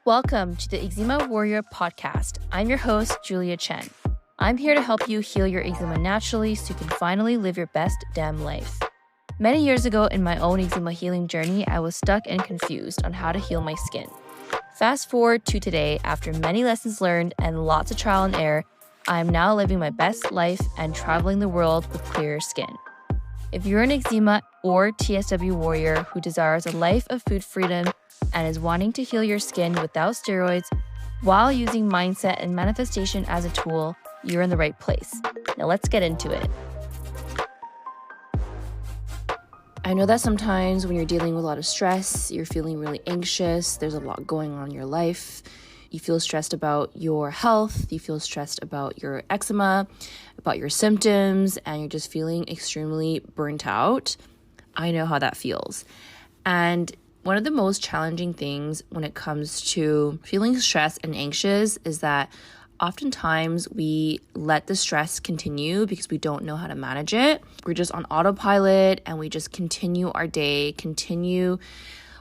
Welcome to the Eczema Warrior podcast. I'm your host, Julia Chen. I'm here to help you heal your eczema naturally so you can finally live your best damn life. Many years ago in my own eczema healing journey, I was stuck and confused on how to heal my skin. Fast forward to today, after many lessons learned and lots of trial and error, I am now living my best life and traveling the world with clearer skin. If you're an eczema or TSW warrior who desires a life of food freedom and is wanting to heal your skin without steroids while using mindset and manifestation as a tool, you're in the right place. Now let's get into it. I know that sometimes when you're dealing with a lot of stress, you're feeling really anxious, there's a lot going on in your life. You feel stressed about your health, you feel stressed about your eczema, about your symptoms, and you're just feeling extremely burnt out. I know how that feels. And one of the most challenging things when it comes to feeling stressed and anxious is that oftentimes we let the stress continue because we don't know how to manage it. We're just on autopilot and we just continue our day, continue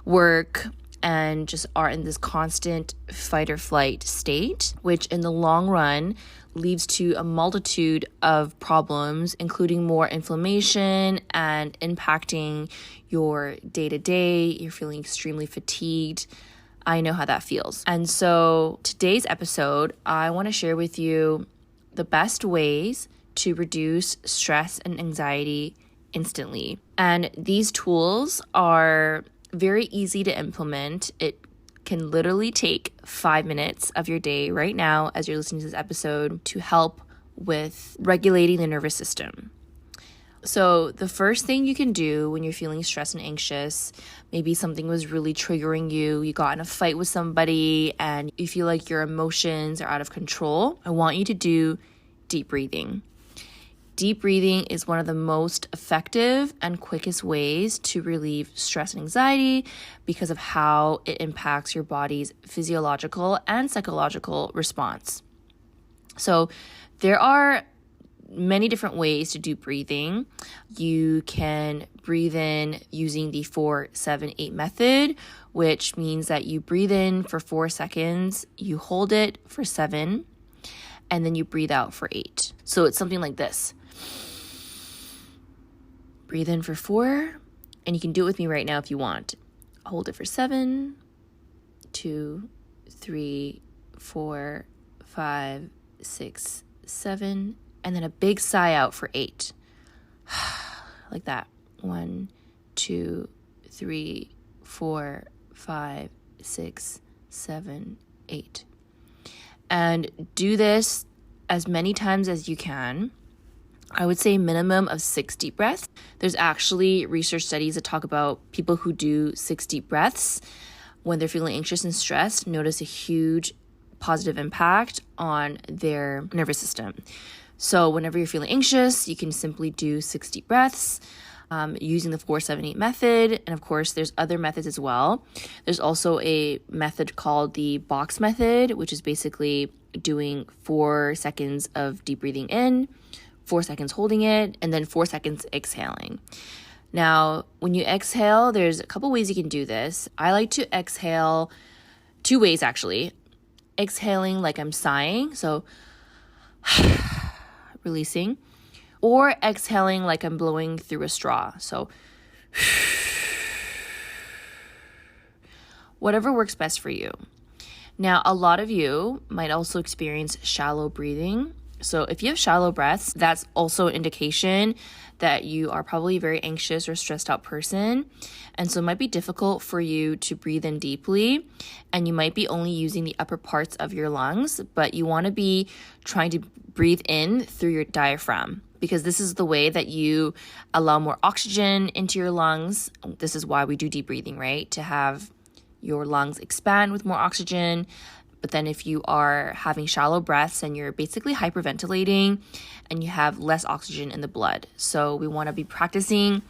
work, and just are in this constant fight or flight state, which in the long run leads to a multitude of problems, including more inflammation and impacting your day-to-day. You're feeling extremely fatigued. I know how that feels. And so today's episode, I want to share with you the best ways to reduce stress and anxiety instantly. And these tools are very easy to implement. It can literally take 5 minutes of your day right now as you're listening to this episode to help with regulating the nervous system. So the first thing you can do when you're feeling stressed and anxious, maybe something was really triggering you, you got in a fight with somebody and you feel like your emotions are out of control, I want you to do deep breathing. Deep breathing is one of the most effective and quickest ways to relieve stress and anxiety because of how it impacts your body's physiological and psychological response. So there are many different ways to do breathing. You can breathe in using the 4-7-8 method, which means that you breathe in for 4 seconds, you hold it for 7, and then you breathe out for 8. So it's something like this. Breathe in for 4, and you can do it with me right now if you want. Hold it for 7, 2, 3, 4, 5, 6, 7, and then a big sigh out for 8. Like that. 1, 2, 3, 4, 5, 6, 7, 8. And do this as many times as you can. I would say a minimum of 6 deep breaths. There's actually research studies that talk about people who do 6 deep breaths when they're feeling anxious and stressed, notice a huge positive impact on their nervous system. So whenever you're feeling anxious, you can simply do 6 deep breaths using the 4-7-8 method. And of course, there's other methods as well. There's also a method called the box method, which is basically doing 4 seconds of deep breathing in, 4 seconds holding it, and then 4 seconds exhaling. Now, when you exhale, there's a couple ways you can do this. I like to exhale 2 ways, actually. Exhaling like I'm sighing, so releasing, or exhaling like I'm blowing through a straw. So whatever works best for you. Now, a lot of you might also experience shallow breathing. So if you have shallow breaths, that's also an indication that you are probably a very anxious or stressed out person. And so it might be difficult for you to breathe in deeply, and you might be only using the upper parts of your lungs, but you want to be trying to breathe in through your diaphragm because this is the way that you allow more oxygen into your lungs. This is why we do deep breathing, right? To have your lungs expand with more oxygen. But then if you are having shallow breaths and you're basically hyperventilating and you have less oxygen in the blood. So we want to be practicing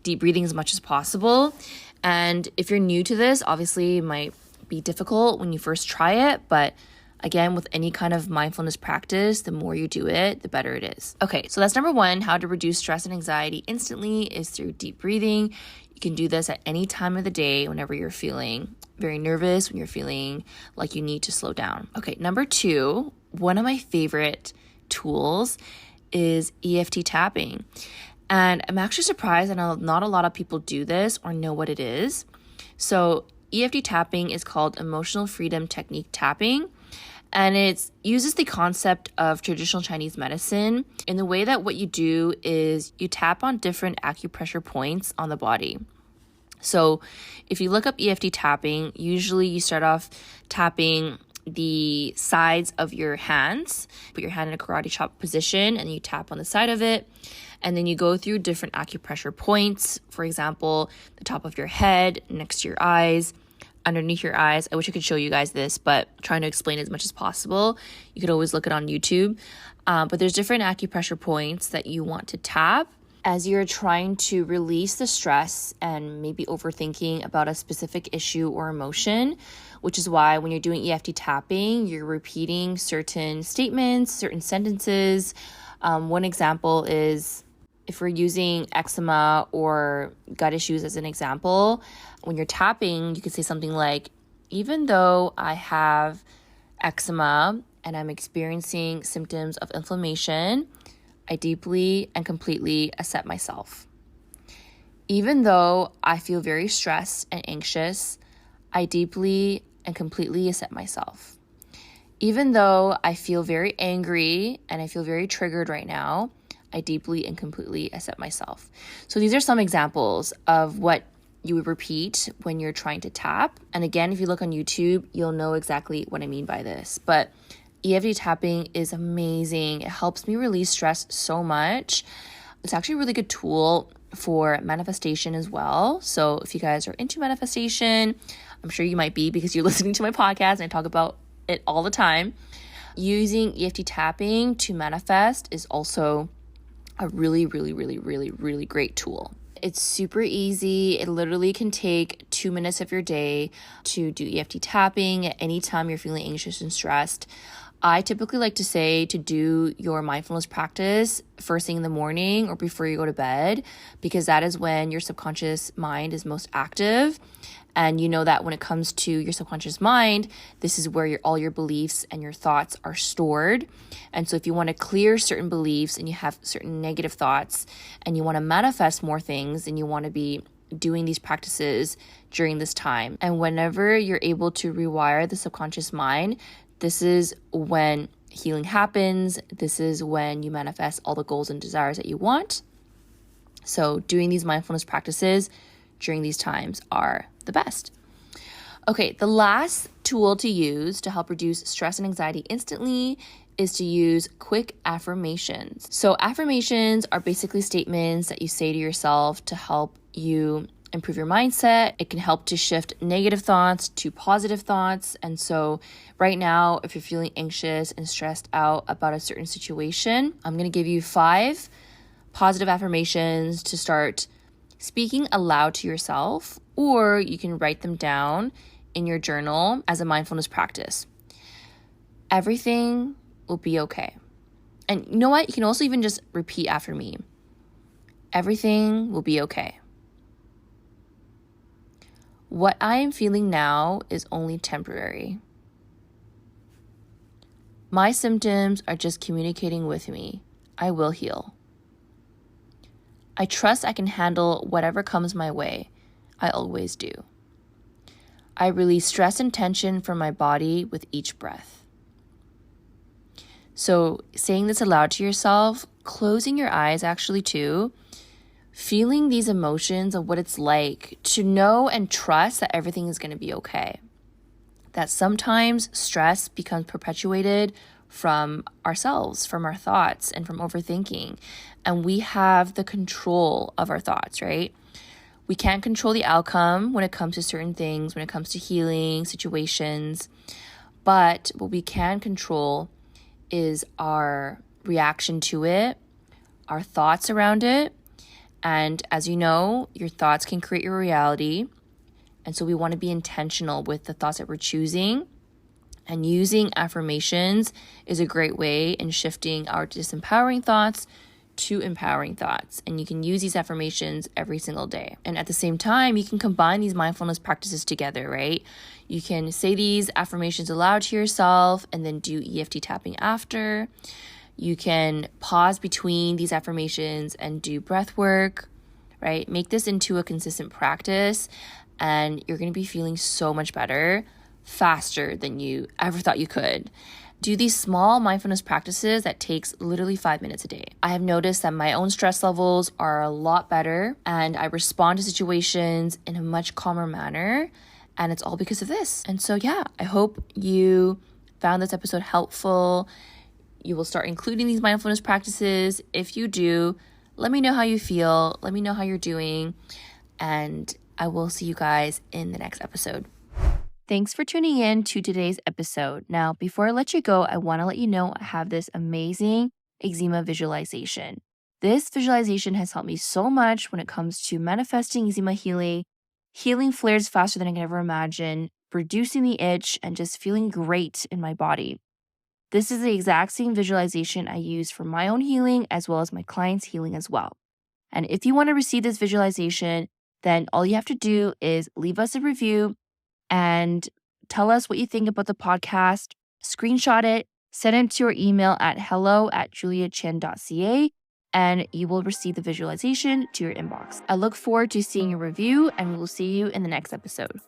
deep breathing as much as possible. And if you're new to this, obviously it might be difficult when you first try it, but again, with any kind of mindfulness practice, the more you do it, the better it is. Okay, so that's number 1, how to reduce stress and anxiety instantly is through deep breathing. You You can do this at any time of the day whenever you're feeling very nervous, when you're feeling like you need to slow down. Okay, number 2, one of my favorite tools is EFT tapping. And I'm actually surprised that not a lot of people do this or know what it is. So EFT tapping is called emotional freedom technique tapping. And it uses the concept of traditional Chinese medicine in the way that what you do is you tap on different acupressure points on the body. So if you look up EFT tapping, usually you start off tapping the sides of your hands. Put your hand in a karate chop position and you tap on the side of it. And then you go through different acupressure points. For example, the top of your head, next to your eyes, underneath your eyes. I wish I could show you guys this, but I'm trying to explain as much as possible. You could always look it on YouTube. But there's different acupressure points that you want to tap as you're trying to release the stress and maybe overthinking about a specific issue or emotion, which is why when you're doing EFT tapping, you're repeating certain statements, certain sentences. One example is if we're using eczema or gut issues as an example, when you're tapping, you could say something like, even though I have eczema and I'm experiencing symptoms of inflammation, I deeply and completely accept myself. Even though I feel very stressed and anxious, I deeply and completely accept myself. Even though I feel very angry and I feel very triggered right now, I deeply and completely accept myself. So these are some examples of what you would repeat when you're trying to tap. And again, if you look on YouTube, you'll know exactly what I mean by this. But EFT tapping is amazing. It helps me release stress so much. It's actually a really good tool for manifestation as well. So if you guys are into manifestation, I'm sure you might be because you're listening to my podcast and I talk about it all the time. Using EFT tapping to manifest is also a really, really, really, really, really great tool. It's super easy. It literally can take 2 minutes of your day to do EFT tapping at any time you're feeling anxious and stressed. I typically like to say to do your mindfulness practice first thing in the morning or before you go to bed, because that is when your subconscious mind is most active. And you know that when it comes to your subconscious mind, this is where all your beliefs and your thoughts are stored. And so if you want to clear certain beliefs and you have certain negative thoughts and you want to manifest more things, and you want to be doing these practices during this time. And whenever you're able to rewire the subconscious mind, this is when healing happens. This is when you manifest all the goals and desires that you want. So doing these mindfulness practices during these times are the best. Okay, the last tool to use to help reduce stress and anxiety instantly is to use quick affirmations. So affirmations are basically statements that you say to yourself to help you improve your mindset. It can help to shift negative thoughts to positive thoughts. And so right now, if you're feeling anxious and stressed out about a certain situation, I'm going to give you 5 positive affirmations to start speaking aloud to yourself, or you can write them down in your journal as a mindfulness practice. Everything will be okay. And you know what? You can also even just repeat after me. Everything will be okay. What I am feeling now is only temporary. My symptoms are just communicating with me. I will heal. I trust I can handle whatever comes my way. I always do. I release stress and tension from my body with each breath. So saying this aloud to yourself, closing your eyes actually too, feeling these emotions of what it's like to know and trust that everything is going to be okay. That sometimes stress becomes perpetuated from ourselves, from our thoughts, and from overthinking. And we have the control of our thoughts, right? We can't control the outcome when it comes to certain things, when it comes to healing situations. But what we can control is our reaction to it, our thoughts around it. And as you know, your thoughts can create your reality. And so we want to be intentional with the thoughts that we're choosing. And using affirmations is a great way in shifting our disempowering thoughts 2 empowering thoughts, and you can use these affirmations every single day. And at the same time, you can combine these mindfulness practices together, right? You can say these affirmations aloud to yourself and then do EFT tapping after. You can pause between these affirmations and do breath work, right? Make this into a consistent practice, and you're going to be feeling so much better faster than you ever thought you could. Do these small mindfulness practices that takes literally 5 minutes a day. I have noticed that my own stress levels are a lot better and I respond to situations in a much calmer manner, and it's all because of this. And so yeah, I hope you found this episode helpful. You will start including these mindfulness practices. If you do, let me know how you feel. Let me know how you're doing, and I will see you guys in the next episode. Thanks for tuning in to today's episode. Now, before I let you go, I want to let you know I have this amazing eczema visualization. This visualization has helped me so much when it comes to manifesting eczema healing flares faster than I can ever imagine, reducing the itch, and just feeling great in my body. This is the exact same visualization I use for my own healing as well as my clients' healing as well. And if you want to receive this visualization, then all you have to do is leave us a review and tell us what you think about the podcast, screenshot it, send it to your email at hello@juliachen.ca, and you will receive the visualization to your inbox. I look forward to seeing your review, and we will see you in the next episode.